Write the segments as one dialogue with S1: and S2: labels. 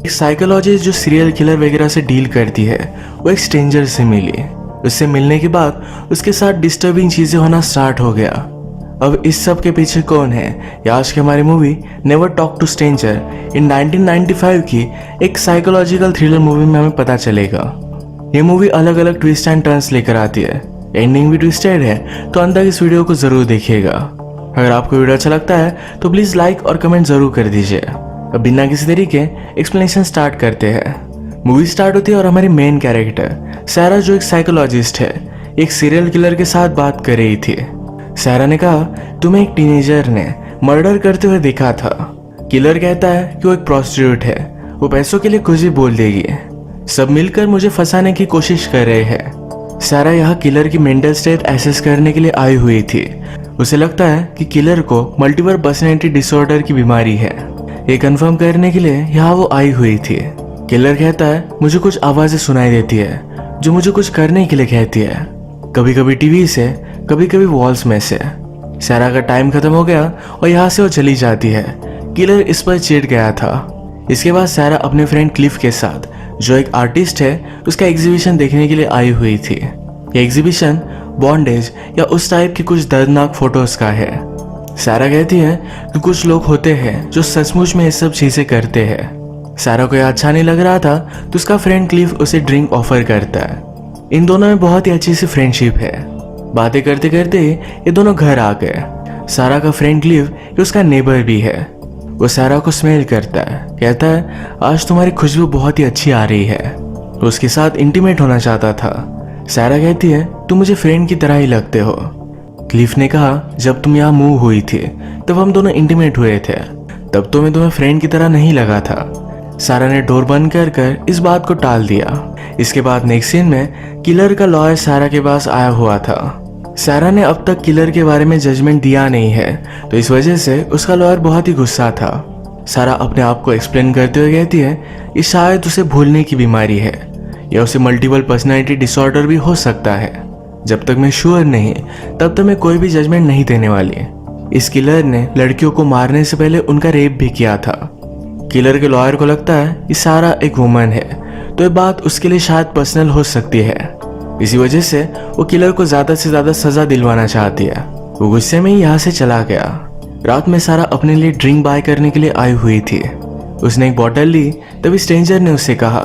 S1: एक साइकोलॉजिस्ट जो serial killer वगैरह से डील करती है वो एक स्ट्रेंजर से मिली। उससे मिलने के बाद उसके साथ डिस्टर्बिंग चीजें होना स्टार्ट हो गया। अब इस सब के पीछे कौन है, या आज की हमारी movie never talk to stranger in 1995 की एक साइकोलॉजिकल थ्रिलर मूवी में हमें पता चलेगा। ये मूवी अलग अलग ट्विस्ट एंड टर्न्स लेकर आती है, एंडिंग भी ट्विस्टेड है, तो अंत तक इस वीडियो को जरूर देखिएगा। अगर आपको वीडियो अच्छा लगता है तो प्लीज लाइक और कमेंट जरूर कर दीजिए। अब बिना किसी तरीके एक्सप्लेनेशन स्टार्ट करते हैं। मूवी स्टार्ट होती है और हमारी मेन कैरेक्टर सारा, जो एक साइकोलॉजिस्ट है, एक सीरियल किलर के साथ बात कर रही थी। सारा ने कहा, तुम्हें एक टीनेजर ने मर्डर करते हुए देखा था। किलर कहता है कि वो एक प्रोस्टिट्यूट है, वो पैसों के लिए कुछ भी बोल देगी। सब मिलकर मुझे फंसाने की कोशिश कर रहे हैं। सारा यहाँ किलर की मेंटल स्टेट एसेस करने के लिए आई हुई थी। उसे लगता है कि किलर को मल्टीपल पर्सनैलिटी डिसऑर्डर की बीमारी है। ये कंफर्म करने के लिए यहाँ वो आई हुई थी। किलर कहता है, मुझे कुछ आवाजें सुनाई देती है जो मुझे कुछ करने के लिए कहती है, कभी कभी टीवी से, कभी कभी वॉल्स में से। सारा का टाइम खत्म हो गया और यहाँ से वो चली जाती है। किलर इस पर चिढ़ गया था। इसके बाद सारा अपने फ्रेंड क्लिफ के साथ, जो एक आर्टिस्ट है, उसका एग्जीबिशन देखने के लिए आई हुई थी। ये एग्जीबिशन बॉन्डेज या उस टाइप की कुछ दर्दनाक फोटोज का है। सारा कहती है कि कुछ लोग होते हैं जो सचमुच में ये सब चीजें करते हैं। सारा को यह अच्छा नहीं लग रहा था तो उसका फ्रेंड क्लिफ उसे ड्रिंक ऑफर करता है। इन दोनों में बहुत ही अच्छी सी फ्रेंडशिप है। बातें करते करते ये दोनों घर आ गए। सारा का फ्रेंड क्लिफ ये उसका नेबर भी है। वो सारा को स्मेल करता है, कहता है, आज तुम्हारी खुशबू बहुत ही अच्छी आ रही है। वो उसके साथ इंटीमेट होना चाहता था। सारा कहती है, तुम मुझे फ्रेंड की तरह ही लगते हो। क्लिफ ने कहा, जब तुम यहाँ मूव हुई थी तब हम दोनों इंटीमेट हुए थे, तब तो मैं तुम्हें फ्रेंड की तरह नहीं लगा था। सारा ने डोर बंद कर इस बात को टाल दिया। इसके बाद नेक्स्ट सीन में किलर का लॉयर सारा के पास आया हुआ था। सारा ने अब तक किलर के बारे में जजमेंट दिया नहीं है, तो इस वजह से उसका लॉयर बहुत ही गुस्सा था। सारा अपने आप को एक्सप्लेन करते हुए कहती है कि शायद उसे भूलने की बीमारी है, या उसे मल्टीपल पर्सनैलिटी डिसऑर्डर भी हो सकता है। जब तक मैं श्योर नहीं तब तक मैं कोई भी जजमेंट नहीं देने वाली। इस किलर ने लड़कियों को मारने से पहले उनका रेप भी किया था। किलर के लॉयर को लगता है कि सारा एक वुमन है, तो ये बात उसके लिए शायद पर्सनल हो सकती है। इसी वजह से वो किलर को ज्यादा से ज्यादा सजा दिलवाना चाहती है। वो गुस्से में ही यहाँ से चला गया। रात में सारा अपने लिए ड्रिंक बाय करने के लिए आई हुई थी। उसने एक बॉटल ली, तभी स्ट्रेंजर ने उससे कहा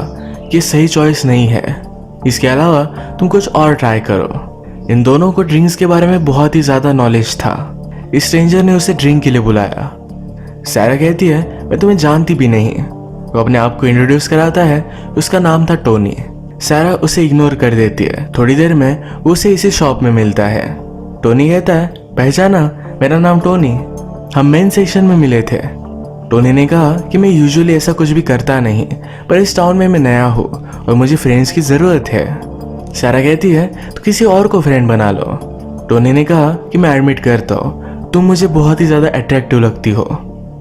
S1: कि सही चॉइस नहीं है, इसके अलावा तुम कुछ और ट्राई करो। इन दोनों को ड्रिंक्स के बारे में बहुत ही ज्यादा नॉलेज था। इस स्ट्रेंजर ने उसे ड्रिंक के लिए बुलाया। सारा कहती है, मैं तुम्हें जानती भी नहीं। वो अपने आप को इंट्रोड्यूस कराता है। उसका नाम था टोनी। सारा उसे इग्नोर कर देती है। थोड़ी देर में वो उसे इसी शॉप में मिलता है। टोनी कहता है, पहचाना, मेरा नाम टोनी, हम मेन सेक्शन में मिले थे। टोनी ने कहा कि मैं यूजुअली ऐसा कुछ भी करता नहीं, पर इस टाउन में मैं नया हूँ और मुझे फ्रेंड्स की ज़रूरत है। सारा कहती है, तो किसी और को फ्रेंड बना लो। टोनी ने कहा कि मैं एडमिट करता हूँ, तुम मुझे बहुत ही ज़्यादा अट्रैक्टिव लगती हो।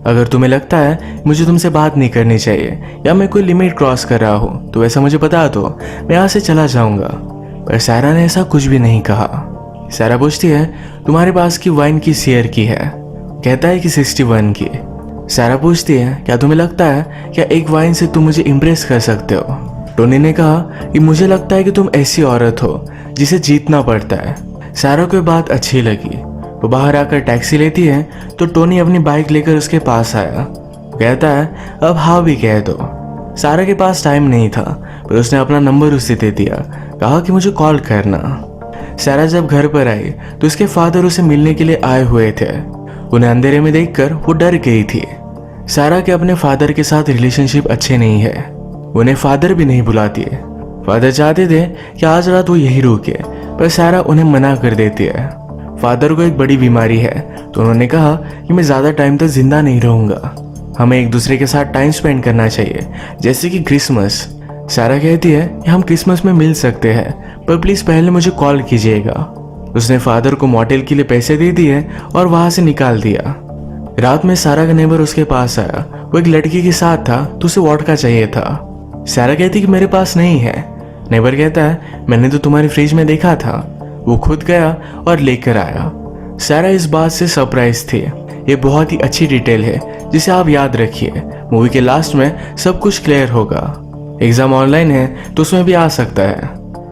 S1: अगर तुम्हें लगता है मुझे तुमसे बात नहीं करनी चाहिए या मैं कोई लिमिट क्रॉस कर रहा हूँ तो वैसा मुझे बता दो, मैं यहाँ से चला जाऊँगा। पर सारा ने ऐसा कुछ भी नहीं कहा। सारा पूछती है, तुम्हारे पास की वाइन की शेयर की है? कहता है कि 61 की। सारा पूछती है, क्या तुम्हें लगता है क्या एक वाइन से तुम मुझे इम्प्रेस कर सकते हो? टोनी ने कहा कि मुझे लगता है कि तुम ऐसी औरत हो जिसे जीतना पड़ता है। सारा को बात अच्छी लगी। वो बाहर आकर टैक्सी लेती है तो टोनी अपनी बाइक लेकर उसके पास आया। कहता है, अब हाँ भी कह दो। सारा के पास टाइम नहीं था, पर उसने अपना नंबर उसे दे दिया। कहा कि मुझे कॉल करना। सारा जब घर पर आई तो उसके फादर उसे मिलने के लिए आए हुए थे। उन्हें अंधेरे में देखकर वो डर गई थी। सारा के अपने फादर के साथ रिलेशनशिप अच्छे नहीं है। उन्हें फादर भी नहीं बुलाती है। फादर चाहते थे कि आज रात वो यही रुके, पर सारा उन्हें मना कर देती है। फादर को एक बड़ी बीमारी है, तो उन्होंने कहा कि मैं ज़्यादा टाइम तक जिंदा नहीं रहूँगा, हमें एक दूसरे के साथ टाइम स्पेंड करना चाहिए, जैसे कि क्रिसमस। सारा कहती है कि हम क्रिसमस में मिल सकते हैं, पर प्लीज़ पहले मुझे कॉल कीजिएगा। उसने फादर को मोटेल के लिए पैसे दे दिए और वहाँ से निकाल दिया। रात में सारा का नेबर उसके पास आया। वो एक लड़की के साथ था तो उसे वोडका चाहिए था। सारा कहती कि मेरे पास नहीं है। नेबर कहता है, मैंने तो तुम्हारी फ्रिज में देखा था। वो खुद गया और लेकर आया। सारा इस बात से सरप्राइज थी। ये बहुत ही अच्छी डिटेल है जिसे आप याद रखिए। मूवी के लास्ट में सब कुछ क्लियर होगा। एग्जाम ऑनलाइन है तो उसमें भी आ सकता है।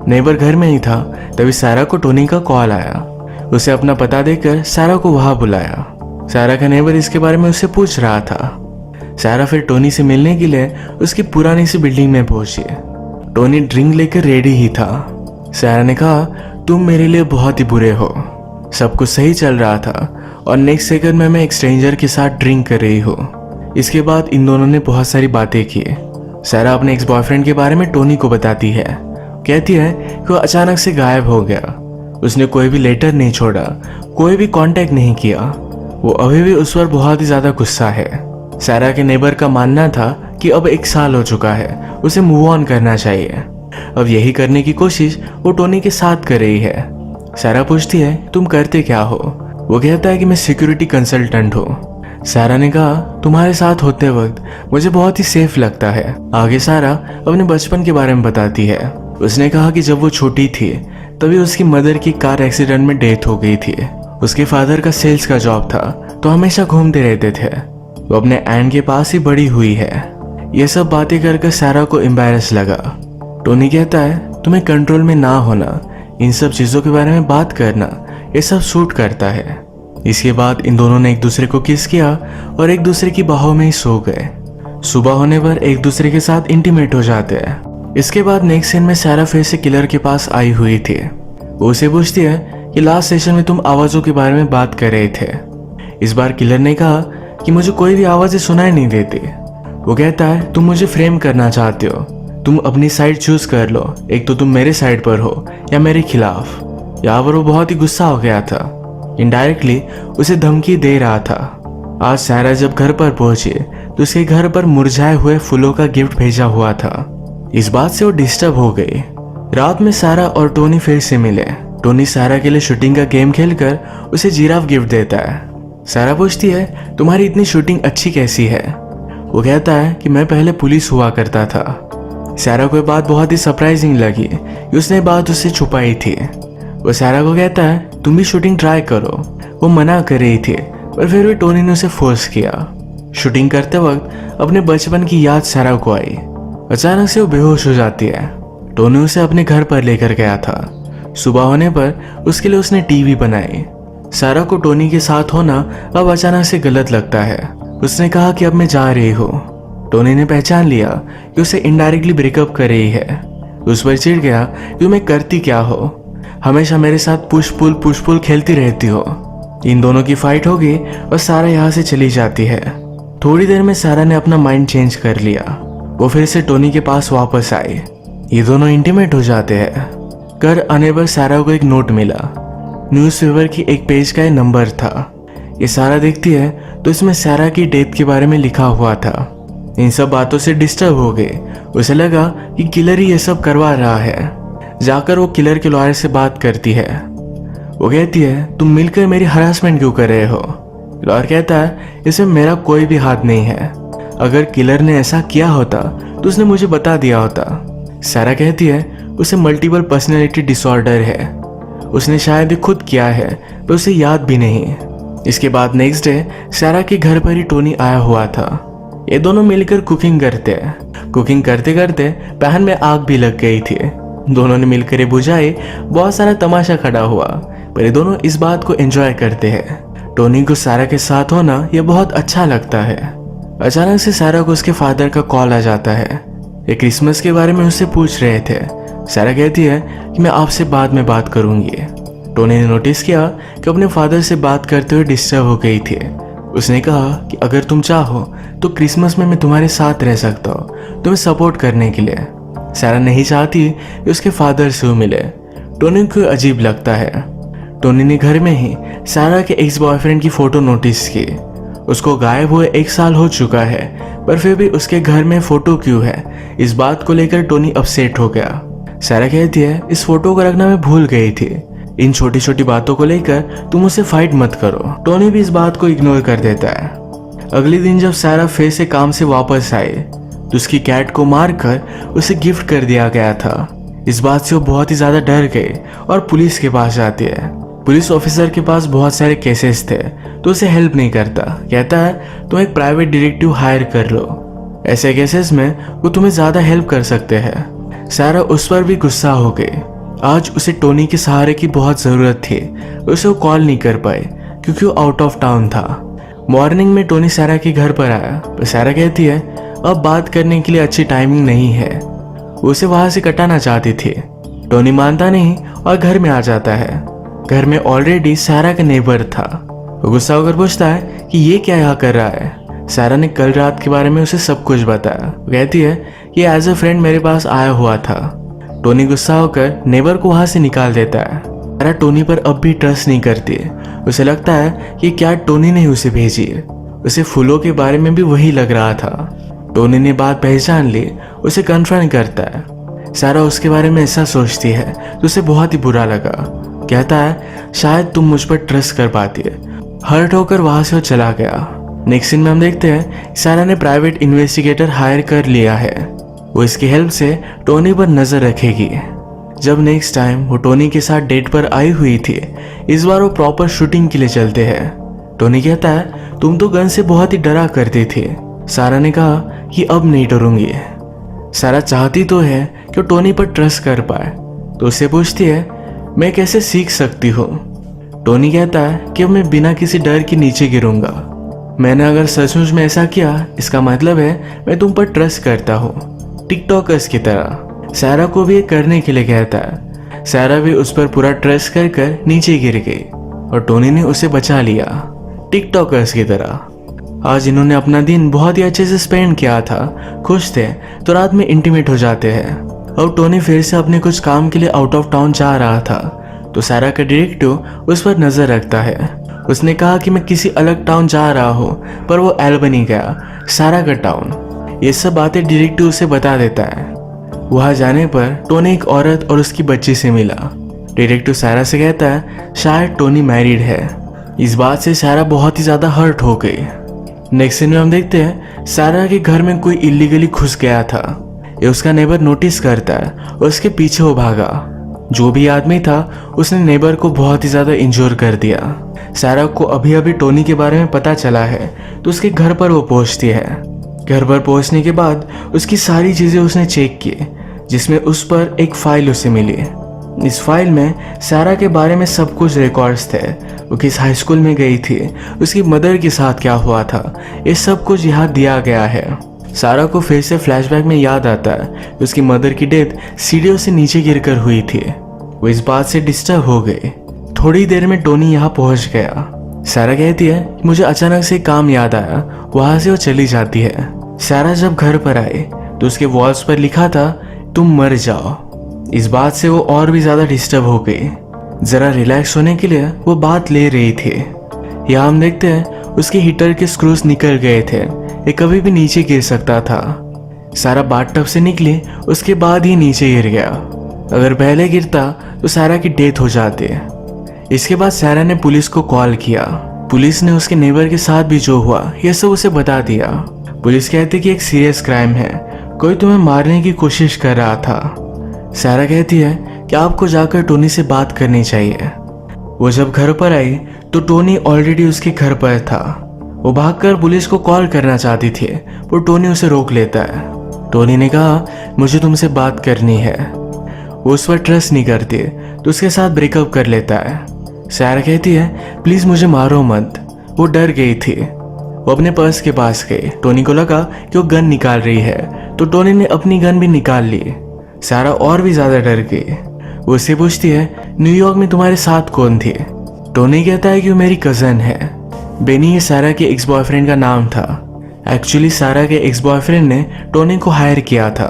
S1: नेबर घर में ही था तभी सारा को टोनी का कॉल आया। उसे अपना पता देकर सारा को वहां बुलाया। सारा का नेबर इसके बारे में उससे पूछ रहा था। सारा फिर टोनी से मिलने के लिए उसकी पुरानी सी बिल्डिंग में पहुंची। टोनी ड्रिंक लेकर रेडी ही था। सारा ने कहा, तुम मेरे लिए बहुत ही बुरे हो। सब कुछ सही चल रहा था और नेक्स्ट सेकंड में मैं एक स्ट्रेंजर के साथ ड्रिंक कर रही हूँ। इसके बाद इन दोनों ने बहुत सारी बातें की। सारा अपने एक्स बॉयफ्रेंड के बारे में टोनी को बताती है। कहती है कि वो अचानक से गायब हो गया। उसने कोई भी लेटर नहीं छोड़ा, कोई भी कांटेक्ट नहीं किया। वो अभी भी उस पर बहुत ही ज्यादा गुस्सा है। सारा के नेबर का मानना था कि अब 1 साल हो चुका है, उसे मूव ऑन करना चाहिए। अब यही करने की कोशिश वो टोनी के साथ कर रही है। सारा पूछती है, तुम करते क्या हो? वो कहता है कि मैं सिक्योरिटी कंसल्टेंट हूँ। सारा ने कहा, तुम्हारे साथ होते वक्त मुझे बहुत ही सेफ लगता है। आगे सारा अपने बचपन के बारे में बताती है। उसने कहा कि जब वो छोटी थी तभी उसकी मदर की कार एक्सीडेंट में डेथ हो गई थी। उसके फादर का सेल्स का जॉब था तो हमेशा घूमते रहते थे। वो अपने एंड के पास ही बड़ी हुई है। ये सब बातें कर सारा को एम्बैरस लगा। टोनी कहता है, तुम्हें कंट्रोल में ना होना, इन सब चीजों के बारे में बात करना, ये सब सूट करता है। इसके बाद इन दोनों ने एक दूसरे को किस किया और एक दूसरे की बाहों में ही सो गए। सुबह होने पर एक दूसरे के साथ इंटीमेट हो जाते हैं। इसके बाद नेक्स्ट सीन में सारा फिर से किलर के पास आई हुई थी। वो उसे पूछती है कि लास्ट सेशन में तुम आवाजों के बारे में बात कर रहे थे। इस बार किलर ने कहा कि मुझे कोई भी आवाजें सुनाई नहीं देती। वो कहता है, तुम मुझे फ्रेम करना चाहते हो, तुम अपनी साइड चूज कर लो, एक तो तुम मेरे साइड पर हो या मेरे खिलाफ। यहाँ पर वो बहुत ही गुस्सा हो गया था। इनडायरेक्टली उसे धमकी दे रहा था। आज सारा जब घर पर पहुंची तो उसके घर पर मुरझाए हुए फूलों का गिफ्ट भेजा हुआ था। इस बात से वो डिस्टर्ब हो गई। रात में सारा और टोनी फिर से मिले। टोनी सारा के लिए शूटिंग का गेम खेलकर उसे जिराफ गिफ्ट देता है। सारा पूछती है, तुम्हारी इतनी शूटिंग अच्छी कैसी है? वो कहता है कि मैं पहले पुलिस हुआ करता था। सारा को बात बहुत ही सरप्राइजिंग लगी कि उसने बात उससे छुपाई थी। वो सारा को कहता है, तुम भी शूटिंग ट्राई करो। वो मना कर रही थी पर फिर भी टोनी ने उसे फोर्स किया। शूटिंग करते वक्त अपने बचपन की याद सारा को आई। अचानक से वो बेहोश हो जाती है। टोनी उसे अपने घर पर लेकर गया था। सुबह होने पर उसके लिए उसने टीवी बनाई। सारा को टोनी के साथ होना अब अचानक से गलत लगता है। उसने कहा कि अब मैं जा रही हूँ। टोनी ने पहचान लिया कि उसे इनडायरेक्टली ब्रेकअप कर रही है। उस पर चिढ़ गया कि तुम्हें करती क्या हो, हमेशा मेरे साथ पुश पुल खेलती रहती हो। इन दोनों की फाइट होगी और सारा यहाँ से चली जाती है। थोड़ी देर में सारा ने अपना माइंड चेंज कर लिया। वो फिर से टोनी के पास वापस आई। ये दोनों इंटीमेट हो जाते हैं। घर आने पर सारा को एक नोट मिला। न्यूज़पेपर की एक पेज का नंबर था। ये सारा देखती है तो इसमें सारा की डेथ के बारे में लिखा हुआ था। इन सब बातों से डिस्टर्ब हो गए। उसे लगा कि किलर ही ये सब करवा रहा है। जाकर वो किलर के लॉयर से बात करती है। वो कहती है, तुम मिलकर मेरी हरासमेंट क्यों कर रहे हो? लॉयर कहता है, इसमें मेरा कोई भी हाथ नहीं है। अगर किलर ने ऐसा किया होता तो उसने मुझे बता दिया होता। सारा कहती है, उसे मल्टीपल पर्सनैलिटी डिसऑर्डर है। उसने शायद खुद किया है पर उसे याद भी नहीं। इसके बाद नेक्स्ट डे सारा के घर पर ही टोनी आया हुआ था। ये दोनों मिलकर कुकिंग करते हैं। कुकिंग करते करते पैन में आग भी लग गई थी। दोनों ने मिलकर ये बुझाई। बहुत सारा तमाशा खड़ा हुआ पर ये दोनों इस बात को एंजॉय करते हैं। टोनी को सारा के साथ होना ये बहुत अच्छा लगता है। अचानक से सारा को उसके फादर का कॉल आ जाता है। ये क्रिसमस के बारे में उससे पूछ रहे थे। सारा कहती है कि मैं आपसे बाद में बात करूंगी। टोनी ने नोटिस किया कि अपने फादर से बात करते हुए डिस्टर्ब हो गई थी। उसने कहा कि अगर तुम चाहो तो क्रिसमस में मैं तुम्हारे साथ रह सकता हूँ, तुम्हें सपोर्ट करने के लिए। सारा नहीं चाहती कि उसके फादर से वो मिले। टोनी को अजीब लगता है। टोनी ने घर में ही सारा के एक्स बॉयफ्रेंड की फोटो नोटिस की। उसको गायब हुए 1 साल हो चुका है पर फिर भी उसके घर में फोटो क्यों है, इस बात को लेकर टोनी अपसेट हो गया। सारा कहती है, इस फोटो को रखना मैं भूल गई थी। इन छोटी छोटी बातों को लेकर तुम उसे फाइट मत करो। टोनी भी इस बात को इग्नोर कर देता है। अगले दिन जब सारा फिर से काम से वापस आए तो उसकी कैट को मारकर उसे गिफ्ट कर दिया गया था। इस बात से वो बहुत ही ज्यादा डर गए और पुलिस के पास जाती है। पुलिस ऑफिसर के पास बहुत सारे केसेस थे तो उसे हेल्प नहीं करता। कहता है तुम एक प्राइवेट डिटेक्टिव हायर कर लो, ऐसे केसेस में वो तुम्हें ज़्यादा हेल्प कर सकते हैं। सारा उस पर भी गुस्सा हो गई। आज उसे टोनी के सहारे की बहुत ज़रूरत थी। उसे वो कॉल नहीं कर पाए क्योंकि वो आउट ऑफ टाउन था। मॉर्निंग में टोनी सारा के घर पर आया पर सारा कहती है अब बात करने के लिए अच्छी टाइमिंग नहीं है। वो उसे वहाँ से कटाना चाहती थी। टोनी मानता नहीं और घर में आ जाता है। घर में ऑलरेडी सारा का नेबर था। वो गुस्सा होकर पूछता है कि ये क्या यहाँ कर रहा है। सारा ने कल रात के बारे में उसे सब कुछ बताया। वो कहती है कि एज अ फ्रेंड मेरे पास आया हुआ था। टोनी गुस्सा होकर नेबर को वहां से निकाल देता है। सारा टोनी पर अब भी ट्रस्ट नहीं करती। उसे लगता है कि क्या टोनी ने उसे भेजी। उसे फूलों के बारे में भी वही लग रहा था। टोनी ने बात पहचान ली, उसे कन्फ्रंट करता है। सारा उसके बारे में ऐसा सोचती है तो उसे बहुत ही बुरा लगा। कहता है शायद तुम मुझ पर ट्रस्ट कर पाती है। हर्ट होकर वहां से वो चला गया। नेक्स्ट सीन में हम देखते हैं सारा ने प्राइवेट इन्वेस्टिगेटर हायर कर लिया है। वो इसकी हेल्प से टोनी पर नजर रखेगी। जब नेक्स्ट टाइम वो टोनी के साथ डेट पर आई हुई थी, इस बार वो प्रॉपर शूटिंग के लिए चलते हैं। टोनी कहता है तुम तो गन से बहुत ही डरा करती थी। सारा ने कहा कि अब नहीं डरूंगी। सारा चाहती तो है कि वो टोनी पर ट्रस्ट कर पाए तो उससे पूछती है मैं कैसे सीख सकती हूँ। टोनी कहता है कि अब मैं बिना किसी डर के नीचे गिरूंगा। मैंने अगर सचमुच में ऐसा किया इसका मतलब है मैं तुम पर ट्रस्ट करता हूँ, टिकटॉकर्स की तरह। सारा को भी ये करने के लिए कहता है। सारा भी उस पर पूरा ट्रस्ट कर कर नीचे गिर गई और टोनी ने उसे बचा लिया, टिकटॉकर्स की तरह। आज इन्होंने अपना दिन बहुत ही अच्छे से स्पेंड किया था। खुश थे तो रात में इंटीमेट हो जाते हैं। अब टोनी फिर से अपने कुछ काम के लिए आउट ऑफ टाउन जा रहा था तो सारा का डिटेक्टिव उस पर नजर रखता है। उसने कहा कि मैं किसी अलग टाउन जा रहा हूँ पर वो एल्बनी गया, सारा का टाउन। ये सब बातें डिटेक्टिव उसे बता देता है। वहां जाने पर टोनी एक औरत और उसकी बच्ची से मिला। डिटेक्टिव सारा से कहता है शायद टोनी मैरिड है। इस बात से सारा बहुत ही ज्यादा हर्ट हो गई। नेक्स्ट सीन में हम देखते हैं सारा के घर में कोई इलीगली घुस गया था। ये उसका नेबर नोटिस करता है और उसके पीछे वो भागा। जो भी आदमी था उसने नेबर को बहुत ही ज्यादा इंजोर कर दिया। सारा को अभी अभी टोनी के बारे में पता चला है तो उसके घर पर वो पहुंचती है। घर पर पहुंचने के बाद उसकी सारी चीजें उसने चेक की जिसमें उस पर एक फाइल उसे मिली। इस फाइल में सारा के बारे में सब कुछ रिकॉर्ड्स थे। वो किस हाई स्कूल में गई थी, उसकी मदर के साथ क्या हुआ था, ये सब कुछ यहाँ दिया गया है। सारा को फिर से फ्लैशबैक में याद आता है उसकी मदर की डेथ सीढ़ियों से नीचे गिरकर हुई थी। वो इस बात से डिस्टर्ब हो गई। थोड़ी देर में टोनी यहाँ पहुंच गया। सारा कहती है मुझे अचानक से काम याद आया। वहां से वो चली जाती है। सारा जब घर पर आई तो उसके वॉल्स पर लिखा था तुम मर जाओ। इस बात से वो और भी ज्यादा डिस्टर्ब हो गई। जरा रिलैक्स होने के लिए वो बात ले रही थी। यहाँ हम देखते हैं उसके हीटर के स्क्रूज निकल गए थे। ये कभी भी नीचे गिर सकता था। सारा बाथटब से निकली उसके बाद ही नीचे गिर गया। अगर पहले गिरता तो सारा की डेथ हो जाती। इसके बाद सारा ने पुलिस को कॉल किया। पुलिस ने उसके नेबर के साथ भी जो हुआ ये सब उसे बता दिया। पुलिस कहती कि एक सीरियस क्राइम है, कोई तुम्हें मारने की कोशिश कर रहा था। सारा कहती है कि आपको जाकर टोनी से बात करनी चाहिए। वो जब घर पर आई तो टोनी ऑलरेडी उसके घर पर था। वो भागकर पुलिस को कॉल करना चाहती थी पर टोनी उसे रोक लेता है। टोनी ने कहा मुझे तुमसे बात करनी है। वो उस पर ट्रस्ट नहीं करती तो उसके साथ ब्रेकअप कर लेता है। सारा कहती है प्लीज मुझे मारो मत। वो डर गई थी। वो अपने पर्स के पास गई। टोनी को लगा कि वो गन निकाल रही है तो टोनी ने अपनी गन भी निकाल ली। सारा और भी ज्यादा डर गई। वो उससे पूछती है न्यूयॉर्क में तुम्हारे साथ कौन थी। टोनी कहता है कि वो मेरी कजन है। बेनी ये सारा के एक्स बॉयफ्रेंड का नाम था। एक्चुअली सारा के एक्स बॉयफ्रेंड ने टोनी को हायर किया था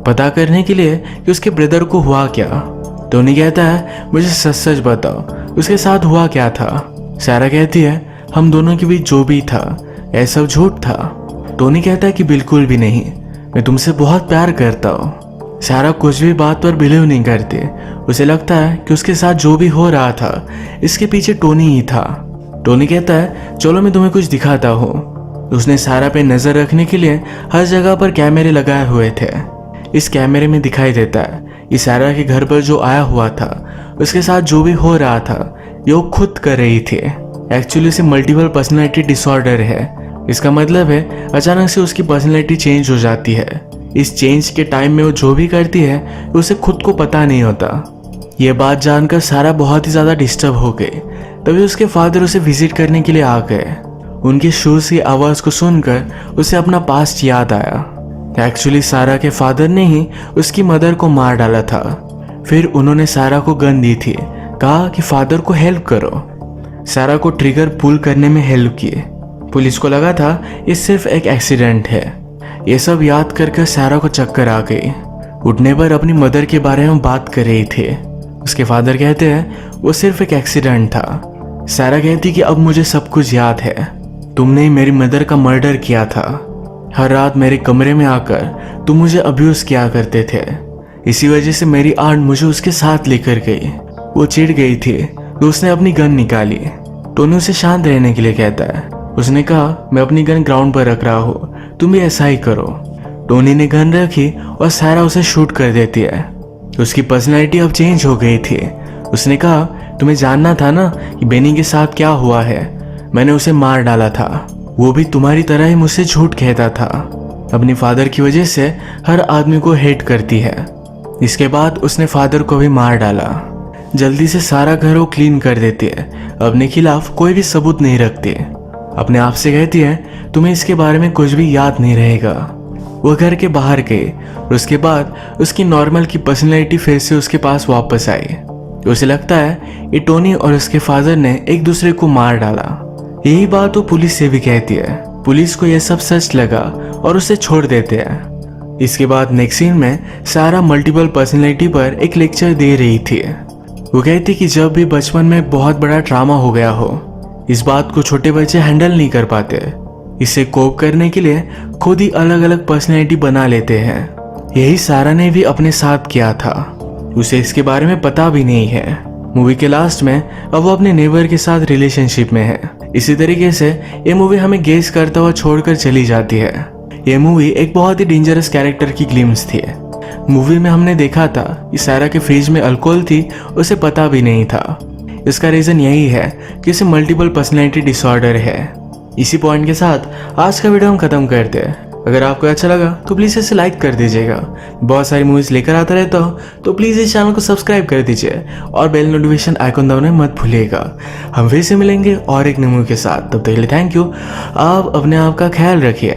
S1: पता करने के लिए कि उसके ब्रदर को हुआ क्या। टोनी कहता है मुझे सच सच बताओ उसके साथ हुआ क्या था। सारा कहती है हम दोनों के बीच जो भी था यह सब झूठ था। टोनी कहता है कि बिल्कुल भी नहीं, मैं तुमसे बहुत प्यार करता हूँ। सारा कुछ भी बात पर बिलीव नहीं करती। उसे लगता है कि उसके साथ जो भी हो रहा था इसके पीछे टोनी ही था। टोनी कहता है चलो मैं तुम्हें कुछ दिखाता हूँ। उसने सारा पे नजर रखने के लिए हर जगह पर कैमरे लगाए हुए थे। इस कैमरे में दिखाई देता है ये सारा के घर पर जो आया हुआ था उसके साथ जो भी हो रहा था जो वो खुद कर रही थी। एक्चुअली उसे मल्टीपल पर्सनैलिटी डिसऑर्डर है। इसका मतलब है अचानक से उसकी पर्सनैलिटी चेंज हो जाती है। इस चेंज के टाइम में वो जो भी करती है उसे खुद को पता नहीं होता। ये बात जानकर सारा बहुत ही ज़्यादा डिस्टर्ब हो गई। तभी उसके फादर उसे विजिट करने के लिए आ गए। उनके शूज़ की आवाज़ को सुनकर उसे अपना पास्ट याद आया। एक्चुअली सारा के फादर ने ही उसकी मदर को मार डाला था। फिर उन्होंने सारा को गन दी थी, कहा कि फादर को हेल्प करो। सारा को ट्रिगर पुल करने में हेल्प किए। पुलिस को लगा था ये सिर्फ एक एक्सीडेंट है। ये सब याद करके सारा को चक्कर आ गई। उठने पर अपनी मदर के बारे में बात कर रही थी। उसके फादर कहते हैं वो सिर्फ एक एक्सीडेंट था। सारा कहती कि अब मुझे सब कुछ याद है, तुमने ही मेरी मदर का मर्डर किया था। हर रात मेरे कमरे में आकर तुम मुझे अब्यूज किया करते थे। इसी वजह से मेरी आंट मुझे उसके साथ लेकर गई। वो चिढ़ गई थी तो उसने अपनी गन निकाली। टोनी उसे शांत रहने के लिए कहता है। उसने कहा मैं अपनी गन ग्राउंड पर रख रहा हूँ, तुम भी ऐसा ही करो। टोनी ने गन रखी और सारा उसे शूट कर देती है। उसकी पर्सनैलिटी अब चेंज हो गई थी। उसने कहा तुम्हें जानना था ना कि बेनी के साथ क्या हुआ है। मैंने उसे मार डाला था, वो भी तुम्हारी तरह ही मुझसे झूठ कहता था। अपनी फादर की वजह से हर आदमी को हेट करती है। इसके बाद उसने फादर को भी मार डाला। जल्दी से सारा घर वो क्लीन कर देती है। अपने खिलाफ कोई भी सबूत नहीं रखती। अपने आप से कहती है तुम्हें इसके बारे में कुछ भी याद नहीं रहेगा। वो घर के बाहर गई और उसके बाद उसकी नॉर्मल की पर्सनैलिटी फिर से उसके पास वापस आई। उसे लगता है ये टोनी और उसके फादर ने एक दूसरे को मार डाला। यही बात वो पुलिस से भी कहती है। पुलिस को यह सब सच लगा और उसे छोड़ देते हैं। इसके बाद नेक्स्ट सीन में सारा मल्टीपल पर्सनैलिटी पर एक लेक्चर दे रही थी। वो कहती कि जब भी बचपन में बहुत बड़ा ट्रामा हो गया हो, इस बात को छोटे बच्चे हैंडल नहीं कर पाते। इसे कोप करने के लिए खुद ही अलग अलग पर्सनैलिटी बना लेते हैं। यही सारा ने भी अपने साथ किया था। उसे इसके बारे में पता भी नहीं है। मूवी के लास्ट में अब वो अपने नेबर के साथ रिलेशनशिप में है। इसी तरीके से ये मूवी हमें गेस करता हुआ छोड़कर चली जाती है। ये मूवी एक बहुत ही डेंजरस कैरेक्टर की ग्लिम्स थी। मूवी में हमने देखा था कि सारा के फ्रिज में अल्कोहल थी, उसे पता भी नहीं था। इसका रीजन यही है कि उसे मल्टीपल पर्सनैलिटी डिसऑर्डर है। इसी पॉइंट के साथ आज का वीडियो हम खत्म करते हैं। अगर आपको अच्छा लगा तो प्लीज़ इसे लाइक कर दीजिएगा। बहुत सारी मूवीज लेकर आता रहता हूँ तो प्लीज़ इस चैनल को सब्सक्राइब कर दीजिए और बेल नोटिफिकेशन आइकन दबाना मत भूलिएगा। हम फिर से मिलेंगे और एक नई मूवी के साथ। तब तक के लिए थैंक यू। आप अपने आप का ख्याल रखिए।